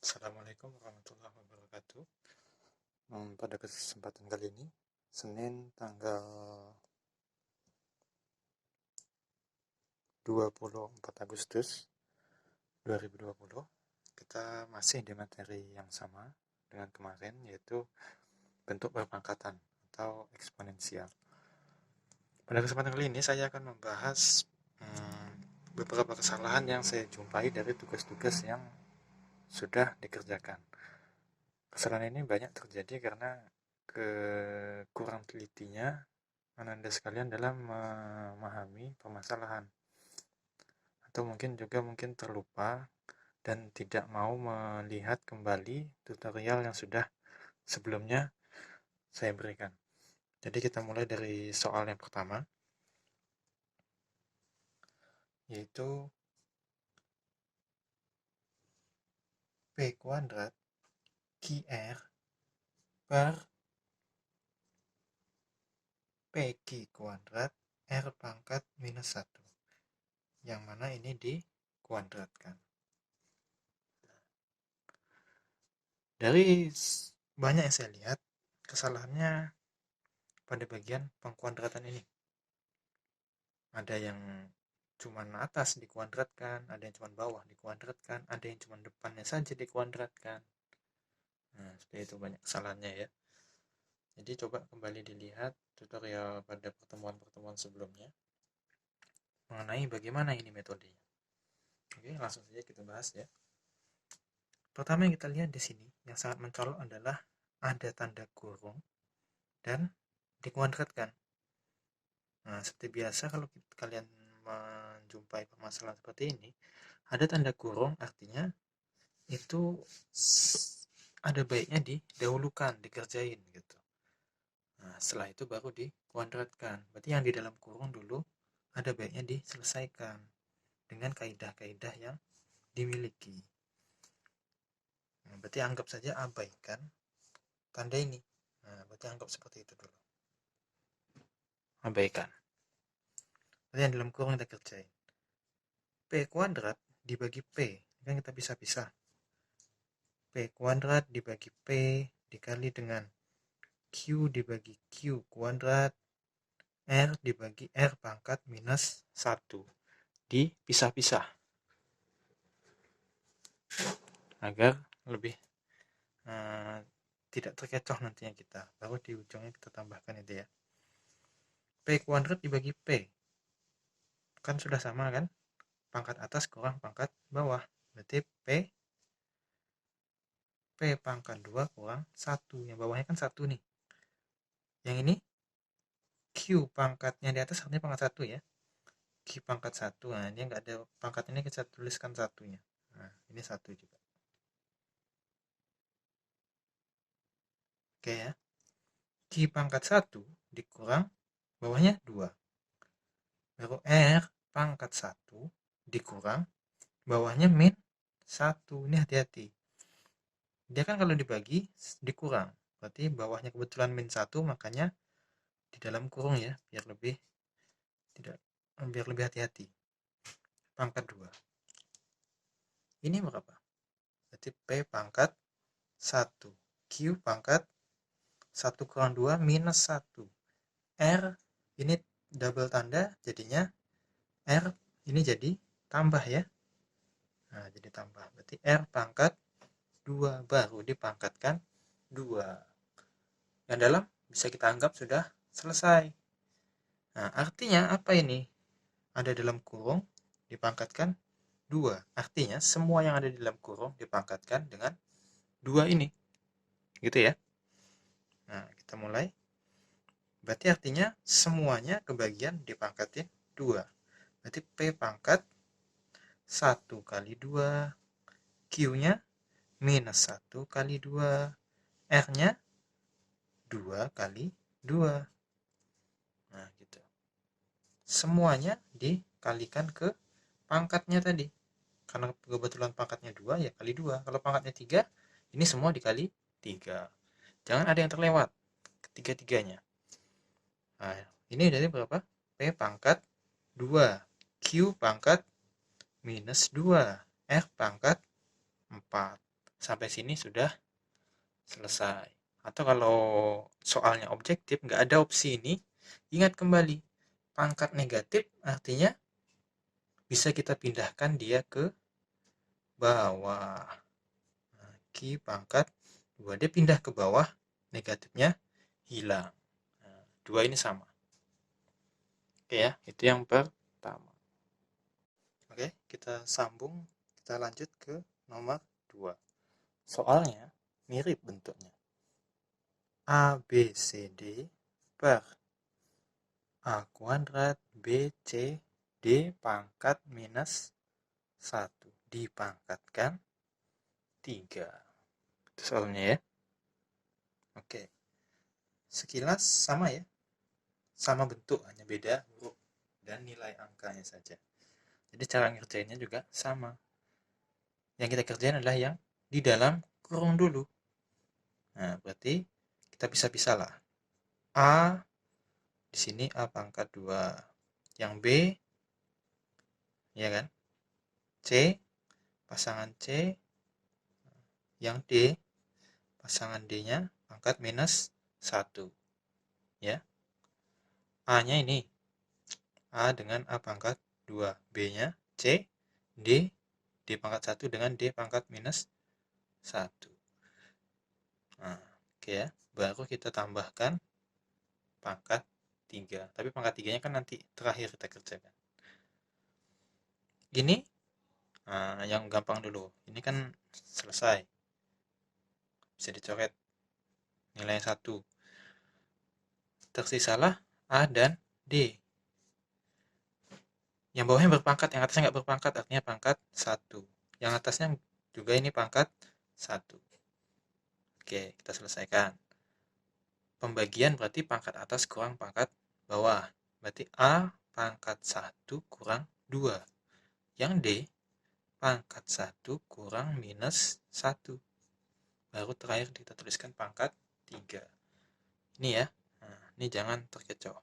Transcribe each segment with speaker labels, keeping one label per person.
Speaker 1: Assalamualaikum warahmatullahi wabarakatuh. Pada kesempatan kali ini, Senin tanggal 24 Agustus 2020, kita masih di materi yang sama dengan kemarin, yaitu bentuk berpangkatan atau eksponensial. Pada kesempatan kali ini, saya akan membahas beberapa kesalahan yang saya jumpai dari tugas-tugas yang sudah dikerjakan. Kesalahan ini banyak terjadi karena kurang telitinya Anda sekalian dalam memahami permasalahan, atau mungkin terlupa dan tidak mau melihat kembali tutorial yang sudah sebelumnya saya berikan. Jadi kita mulai dari soal yang pertama, yaitu P kuadrat QR per PQ kuadrat R pangkat minus 1, yang mana ini dikuadratkan. Dari banyak yang saya lihat, kesalahannya pada bagian pengkuadratan ini. Ada yang cuma atas dikuadratkan, ada yang cuma bawah dikuadratkan, ada yang cuma depannya saja dikuadratkan. Nah, seperti itu banyak kesalahannya ya. Jadi coba kembali dilihat tutorial pada pertemuan-pertemuan sebelumnya mengenai bagaimana ini metodenya. Oke, langsung saja kita bahas ya. Pertama yang kita lihat di sini yang sangat mencolok adalah ada tanda kurung dan dikuadratkan. Nah, seperti biasa kalau kalian menjumpai permasalahan seperti ini, ada tanda kurung artinya itu ada baiknya didahulukan, dikerjain gitu. Nah, setelah itu baru dikuadratkan. Berarti yang di dalam kurung dulu ada baiknya diselesaikan dengan kaidah-kaidah yang dimiliki. Nah, berarti anggap saja abaikan tanda ini. Nah, berarti anggap seperti itu dulu. Abaikan. Berarti yang dalam kurung kita kerjain. P kuadrat dibagi P, kan kita bisa pisah. P kuadrat dibagi P dikali dengan Q dibagi Q kuadrat R dibagi R pangkat minus 1. Dipisah-pisah agar lebih tidak terkecoh nantinya kita. Baru di ujungnya kita tambahkan itu ya. P kuadrat dibagi P. Kan sudah sama kan? Pangkat atas kurang pangkat bawah. Berarti P pangkat 2 kurang 1. Yang bawahnya kan 1 nih. Yang ini Q pangkatnya di atas artinya pangkat 1 ya. Q pangkat 1. Nah, ini enggak ada pangkat ini, kita tuliskan satunya. Nah, ini 1 juga. Oke ya. Q pangkat 1 dikurang bawahnya 2. Baru R pangkat 1 dikurang bawahnya min 1. Ini hati-hati. Dia kan kalau dibagi dikurang. Berarti bawahnya kebetulan min 1, makanya di dalam kurung ya, biar lebih hati-hati. Pangkat 2. Ini berapa? Berarti P pangkat 1. Q pangkat 1 kurang 2 minus 1. R ini double tanda, jadinya R ini jadi tambah ya. Nah, jadi tambah. Berarti R pangkat 2 baru dipangkatkan 2. Yang dalam bisa kita anggap sudah selesai. Nah, artinya apa ini? Ada dalam kurung dipangkatkan 2. Artinya semua yang ada di dalam kurung dipangkatkan dengan 2 ini. Gitu ya. Nah, kita mulai. Berarti artinya semuanya kebagian dipangkatin 2. Berarti P pangkat 1 kali 2. Q-nya minus 1 kali 2. R-nya 2 kali 2. Nah, gitu. Semuanya dikalikan ke pangkatnya tadi. Karena kebetulan pangkatnya 2, ya kali 2. Kalau pangkatnya 3, ini semua dikali 3. Jangan ada yang terlewat ketiga-tiganya. Nah, ini dari berapa? P pangkat 2. Q pangkat minus 2. R pangkat 4. Sampai sini sudah selesai. Atau kalau soalnya objektif, nggak ada opsi ini, ingat kembali, pangkat negatif artinya bisa kita pindahkan dia ke bawah. Nah, Q pangkat 2, dia pindah ke bawah, negatifnya hilang. Nah, 2 ini sama. Oke ya, itu yang pertama. Oke, kita sambung, kita lanjut ke nomor 2. Soalnya mirip bentuknya. A, B, C, D per A kuadrat B, C, D pangkat minus 1 dipangkatkan 3. Itu soalnya ya. Oke. Sekilas sama ya. Sama bentuk, hanya beda huruf dan nilai angkanya saja. Jadi cara ngerjainnya juga sama. Yang kita kerjain adalah yang di dalam kurung dulu. Nah, berarti kita pisah-pisah lah. A di sini A pangkat 2. Yang B ya kan? C pasangan C, yang D pasangan D-nya pangkat minus 1. Ya. A-nya ini A dengan A pangkat 2, B-nya C, D, D pangkat 1 dengan D pangkat minus 1. Nah, oke ya. Baru kita tambahkan pangkat 3. Tapi pangkat 3-nya kan nanti terakhir kita kerjakan. Ini yang gampang dulu. Ini kan selesai. Bisa dicoret nilai 1. Tersisalah A dan D. Yang bawahnya berpangkat, yang atasnya nggak berpangkat, artinya pangkat 1. Yang atasnya juga ini pangkat 1. Oke, kita selesaikan. Pembagian berarti pangkat atas kurang pangkat bawah. Berarti A pangkat 1 kurang 2. Yang D pangkat 1 kurang minus 1. Baru terakhir kita tuliskan pangkat 3. Ini ya. Nah, ini jangan terkecoh.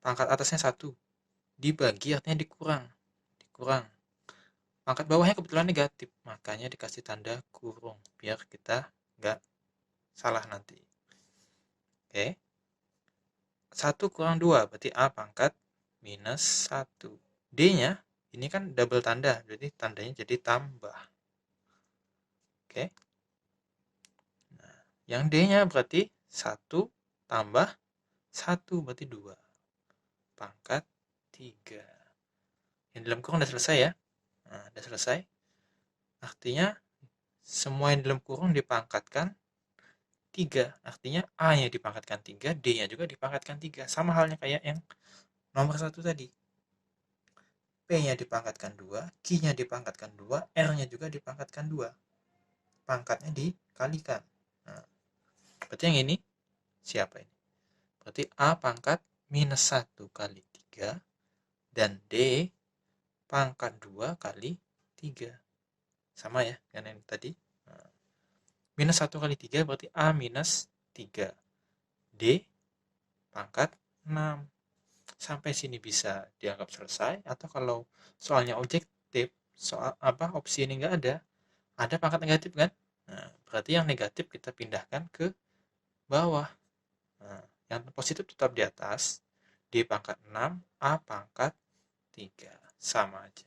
Speaker 1: Pangkat atasnya 1. Dibagi artinya dikurang. Dikurang. Pangkat bawahnya kebetulan negatif, makanya dikasih tanda kurung biar kita nggak salah nanti. Oke. 1 kurang 2 berarti A pangkat minus 1. D-nya ini kan double tanda, jadi tandanya jadi tambah. Oke. Nah, yang D-nya berarti 1 tambah 1 berarti 2. Pangkat 3. Yang dalam kurung udah selesai ya. Nah, udah selesai. Artinya semua yang dalam kurung dipangkatkan 3. Artinya A-nya dipangkatkan 3, D-nya juga dipangkatkan 3. Sama halnya kayak yang nomor 1 tadi. P-nya dipangkatkan 2, Q-nya dipangkatkan 2, R-nya juga dipangkatkan 2. Pangkatnya dikalikan. Nah, berarti yang ini siapa ini? Berarti A pangkat minus 1 kali 3 dan D pangkat 2 kali 3. Sama ya dengan yang tadi. Nah, minus 1 kali 3 berarti A minus 3. D pangkat 6. Sampai sini bisa dianggap selesai. Atau kalau soalnya objektif, soal apa opsi ini nggak ada pangkat negatif kan? Nah, berarti yang negatif kita pindahkan ke bawah. Nah, yang positif tetap di atas. D pangkat 6, A pangkat 3. Sama aja.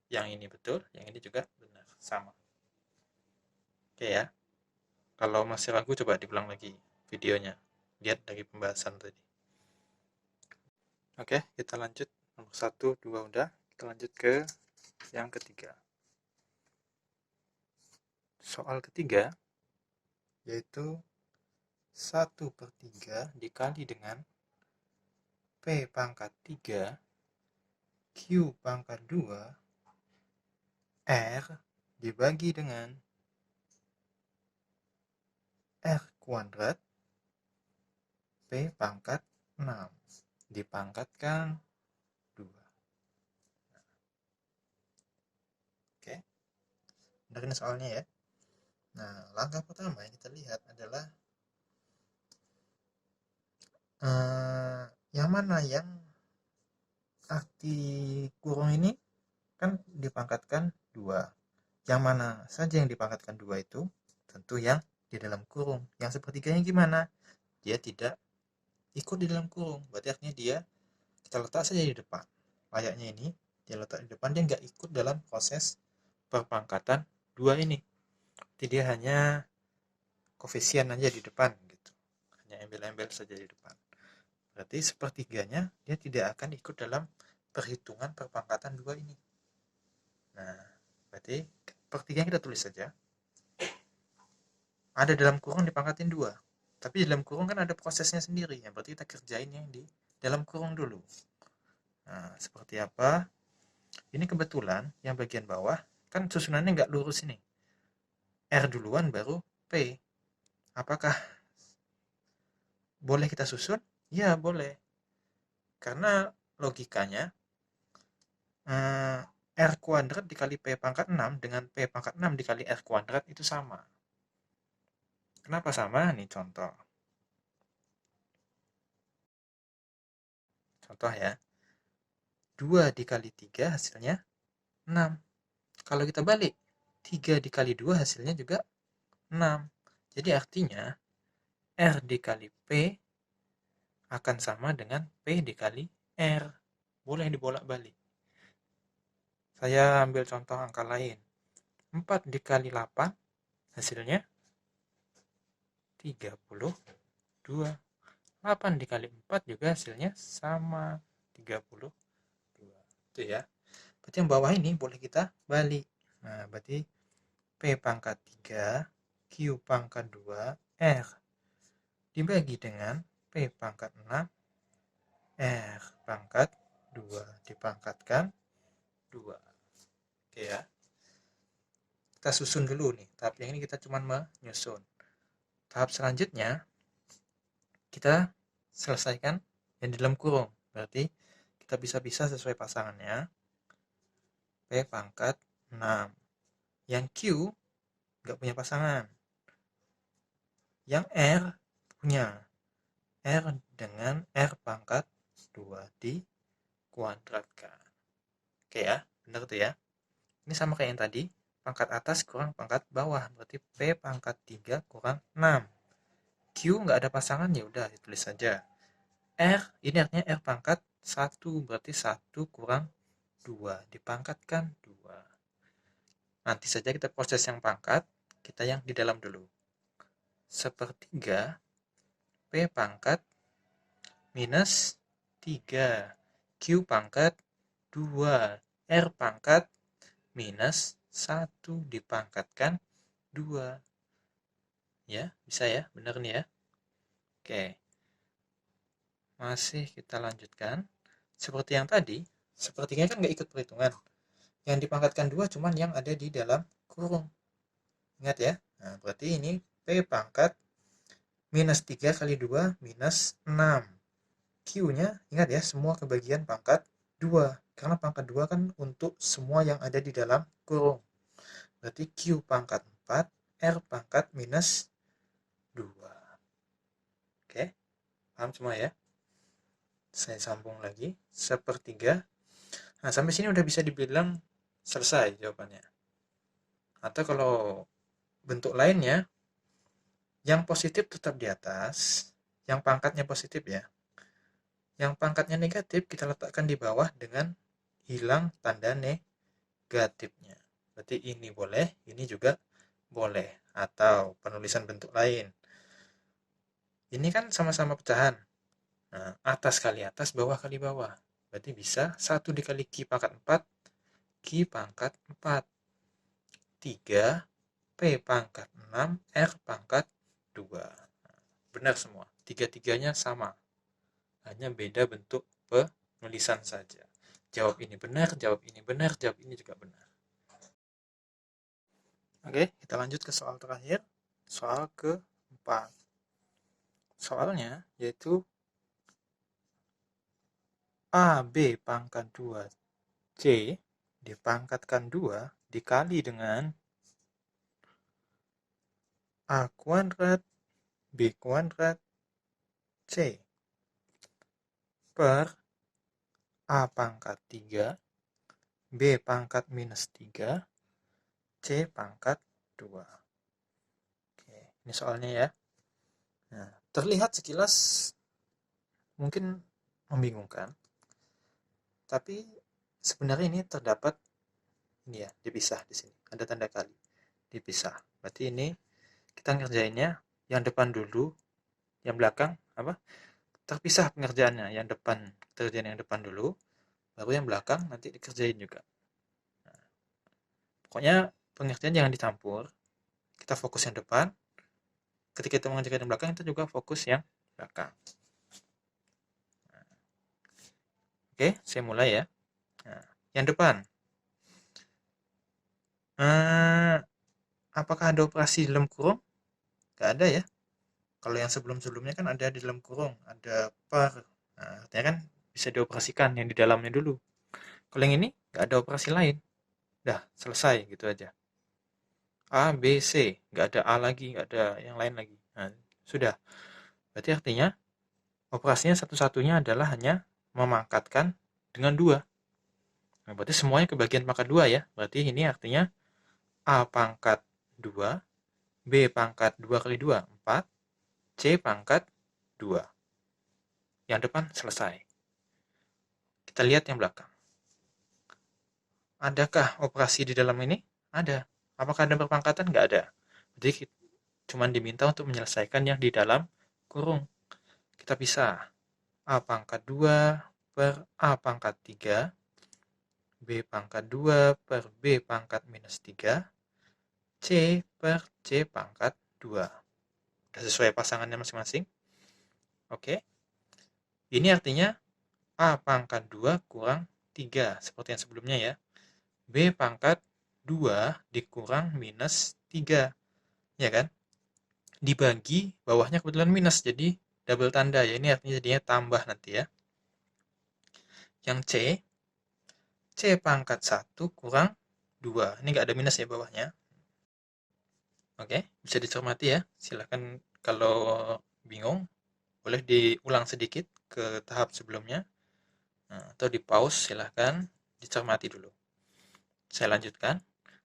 Speaker 1: Yang ini betul, yang ini juga benar. Sama. Oke ya. Kalau masih ragu coba diulang lagi videonya. Lihat dari pembahasan tadi. Oke, kita lanjut. Nomor 1, 2 udah. Kita lanjut ke yang ketiga. Soal ketiga, yaitu 1/3 dikali dengan P pangkat 3, Q pangkat 2, R dibagi dengan R kuadrat, P pangkat 6, dipangkatkan 2. Oke, dengerin soalnya ya. Nah, langkah pertama yang kita lihat adalah yang mana yang arti kurung ini kan dipangkatkan 2. Yang mana saja yang dipangkatkan 2 itu? Tentu yang di dalam kurung. Yang sepertiganya gimana? Dia tidak ikut di dalam kurung. Berarti artinya dia kita letak saja di depan. Layaknya ini, dia letak di depan, dia nggak ikut dalam proses perpangkatan 2 ini. Jadi dia hanya koefisien aja di depan gitu. Hanya embel-embel saja di depan. Berarti sepertiganya dia tidak akan ikut dalam perhitungan perpangkatan 2 ini. Nah, berarti sepertiganya kita tulis saja. Ada dalam kurung dipangkatin 2. Tapi di dalam kurung kan ada prosesnya sendiri. Ya, berarti kita kerjain yang di dalam kurung dulu. Nah, seperti apa? Ini kebetulan yang bagian bawah kan susunannya nggak lurus ini. R duluan baru P. Apakah boleh kita susun? Ya, boleh. Karena logikanya R kuadrat dikali P pangkat 6 dengan P pangkat 6 dikali R kuadrat itu sama. Kenapa sama? Nih contoh. Contoh ya. 2 dikali 3 hasilnya 6. Kalau kita balik, 3 dikali 2 hasilnya juga 6. Jadi artinya R dikali P akan sama dengan P dikali R. Boleh dibolak-balik. Saya ambil contoh angka lain. 4 dikali 8 hasilnya 32. 8 dikali 4 juga hasilnya sama 32. Itu ya. Berarti yang bawah ini boleh kita balik. Nah, berarti P pangkat 3 Q pangkat 2 R dibagi dengan P pangkat 6 R pangkat 2 dipangkatkan 2. Oke ya. Kita susun dulu nih. Tahap yang ini kita cuma menyusun. Tahap selanjutnya kita selesaikan yang di dalam kurung. Berarti kita bisa-bisa sesuai pasangannya. P pangkat 6. Yang Q nggak punya pasangan. Yang R punya. R dengan R pangkat 2 dikuadratkan. Oke ya, benar tuh ya. Ini sama kayak yang tadi. Pangkat atas kurang pangkat bawah. Berarti P pangkat 3 kurang 6. Q nggak ada pasangan, ya udah ditulis saja. R, ini artinya R pangkat 1. Berarti 1 kurang 2. Dipangkatkan 2. Nanti saja kita proses yang pangkat. Kita yang di dalam dulu. Sepertiga P pangkat minus 3. Q pangkat 2. R pangkat minus 1 dipangkatkan 2. Ya, bisa ya? Benar nih ya? Oke. Masih kita lanjutkan. Seperti yang tadi, sepertinya kan nggak ikut perhitungan. Yang dipangkatkan 2 cuman yang ada di dalam kurung. Ingat ya? Nah, berarti ini P pangkat minus 3 kali 2 minus 6. Q-nya, ingat ya, semua kebagian pangkat 2. Karena pangkat 2 kan untuk semua yang ada di dalam kurung. Berarti Q pangkat 4, R pangkat minus 2. Oke, paham semua ya? Saya sambung lagi. Sepertiga. Nah, sampai sini udah bisa dibilang selesai jawabannya. Atau kalau bentuk lainnya, yang positif tetap di atas, yang pangkatnya positif ya. Yang pangkatnya negatif kita letakkan di bawah dengan hilang tanda negatifnya. Berarti ini boleh, ini juga boleh. Atau penulisan bentuk lain. Ini kan sama-sama pecahan. Nah, atas kali atas, bawah kali bawah. Berarti bisa 1 dikali Q pangkat 4, Q pangkat 4. 3, P pangkat 6, R pangkat 2. Benar semua. Tiga-tiganya sama. Hanya beda bentuk penulisan saja. Jawab ini benar, jawab ini benar, jawab ini juga benar. Oke, kita lanjut ke soal terakhir. Soal keempat. Soalnya yaitu AB pangkat 2C dipangkatkan 2 dikali dengan A kuadrat B kuadrat C per A pangkat 3 B pangkat minus 3 C pangkat 2. Oke, ini soalnya ya. Nah, terlihat sekilas mungkin membingungkan, tapi sebenarnya ini terdapat ini ya, dipisah di sini. Ada tanda kali. Dipisah. Berarti ini kita ngerjainnya yang depan dulu, yang belakang apa? Terpisah pengerjaannya. Yang depan kerjaan yang depan dulu, baru yang belakang nanti dikerjain juga. Nah, pokoknya pengerjaan jangan dicampur. Kita fokus yang depan. Ketika kita mengerjakan yang belakang, kita juga fokus yang belakang. Oke, saya mulai ya. Nah, yang depan. Apakah ada operasi dalam kurung? Nggak ada ya. Kalau yang sebelum-sebelumnya kan ada di dalam kurung, ada per. Nah, artinya kan bisa dioperasikan yang di dalamnya dulu. Kalau yang ini nggak ada operasi lain. Dah, selesai gitu aja. A, B, C. Nggak ada A lagi, nggak ada yang lain lagi. Nah, sudah. Berarti artinya operasinya satu-satunya adalah hanya memangkatkan dengan 2. Nah, berarti semuanya kebagian pangkat 2 ya. Berarti ini artinya A pangkat 2, B pangkat 2 kali 2, 4, C pangkat 2. Yang depan selesai. Kita lihat yang belakang. Adakah operasi di dalam ini? Ada. Apakah ada berpangkatan? Nggak ada. Jadi cuma diminta untuk menyelesaikan yang di dalam kurung. Kita pisah. A pangkat 2 per A pangkat 3. B pangkat 2 per B pangkat minus 3. C per C pangkat 2. Sudah sesuai pasangannya masing-masing. Oke. Ini artinya A pangkat 2 kurang 3. Seperti yang sebelumnya ya. B pangkat 2 dikurang minus 3. Ya kan? Dibagi, bawahnya kebetulan minus, jadi double tanda ya. Ini artinya jadinya tambah nanti ya. Yang C pangkat 1 kurang 2. Ini nggak ada minus ya bawahnya. Oke, bisa dicermati ya. Silahkan kalau bingung, boleh diulang sedikit ke tahap sebelumnya. Nah, atau di pause, silahkan dicermati dulu. Saya lanjutkan.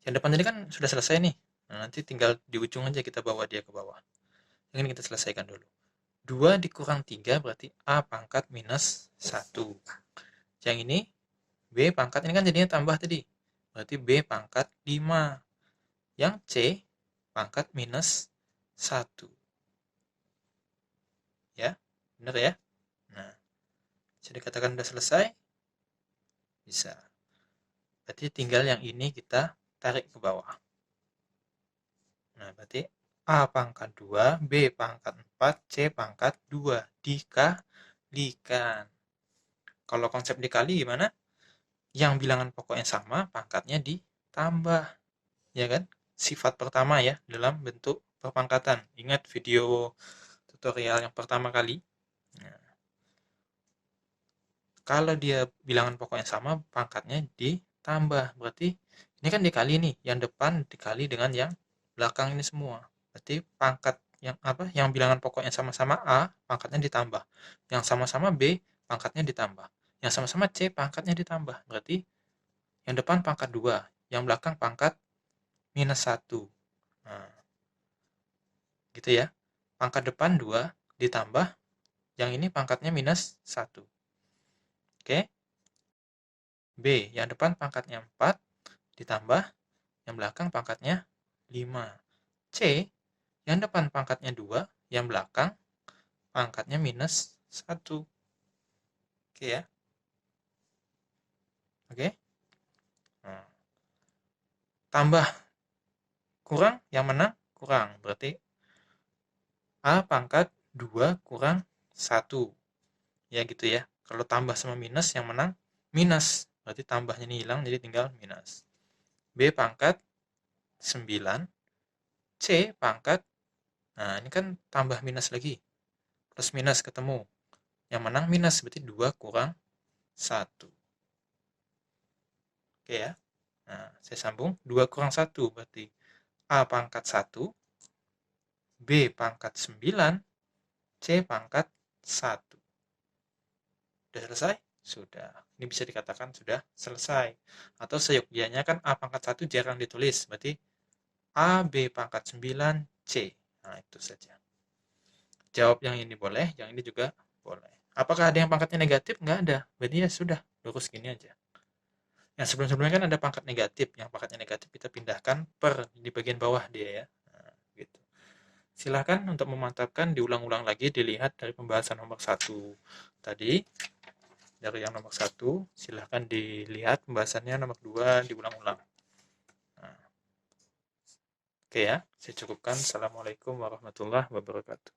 Speaker 1: Yang depan tadi kan sudah selesai nih. Nah, nanti tinggal di ujung aja kita bawa dia ke bawah. Yang ini kita selesaikan dulu. 2 dikurang 3 berarti A pangkat minus 1. Yang ini B pangkat, ini kan jadinya tambah tadi. Berarti B pangkat 5. Yang C pangkat minus 1. Ya, benar ya? Nah, bisa dikatakan sudah selesai? Bisa. Berarti tinggal yang ini kita tarik ke bawah. Nah, berarti A pangkat 2, B pangkat 4, C pangkat 2. Dikalikan. Kalau konsep dikali gimana? Yang bilangan pokoknya sama, pangkatnya ditambah. Ya kan? Sifat pertama ya, dalam bentuk perpangkatan. Ingat video tutorial yang pertama kali? Nah, kalau dia bilangan pokoknya sama, pangkatnya ditambah. Berarti ini kan dikali nih, yang depan dikali dengan yang belakang ini semua. Berarti pangkat yang apa? Yang bilangan pokoknya sama-sama A, pangkatnya ditambah. Yang sama-sama B, pangkatnya ditambah. Yang sama-sama C, pangkatnya ditambah. Berarti yang depan pangkat 2, yang belakang pangkat minus 1. Nah, gitu ya. Pangkat depan 2 ditambah, yang ini pangkatnya minus 1. Oke. B, yang depan pangkatnya 4 ditambah, yang belakang pangkatnya 5. C, yang depan pangkatnya 2, yang belakang pangkatnya minus 1. Oke ya. Oke. Nah, tambah kurang, yang menang kurang. Berarti A pangkat 2 kurang 1. Ya gitu ya. Kalau tambah sama minus, yang menang minus. Berarti tambahnya ini hilang, jadi tinggal minus. B pangkat 9. C pangkat, nah ini kan tambah minus lagi. Plus minus ketemu. Yang menang minus, berarti 2 kurang 1. Oke ya. Nah, saya sambung. 2 kurang 1, berarti A pangkat 1. B pangkat 9. C pangkat 1. Sudah selesai? Sudah. Ini bisa dikatakan sudah selesai. Atau seyogyanya kan A pangkat 1 jarang ditulis. Berarti A, B pangkat 9, C. Nah, itu saja. Jawab yang ini boleh, yang ini juga boleh. Apakah ada yang pangkatnya negatif? Nggak ada. Berarti ya sudah, lurus gini aja. Yang sebelum-sebelumnya kan ada pangkat negatif. Yang pangkatnya negatif kita pindahkan per di bagian bawah dia ya. Nah, gitu. Silahkan untuk memantapkan, diulang-ulang lagi, dilihat dari pembahasan nomor 1 tadi. Dari yang nomor 1, silahkan dilihat pembahasannya nomor 2, diulang-ulang. Nah, oke ya, saya cukupkan. Assalamualaikum warahmatullahi wabarakatuh.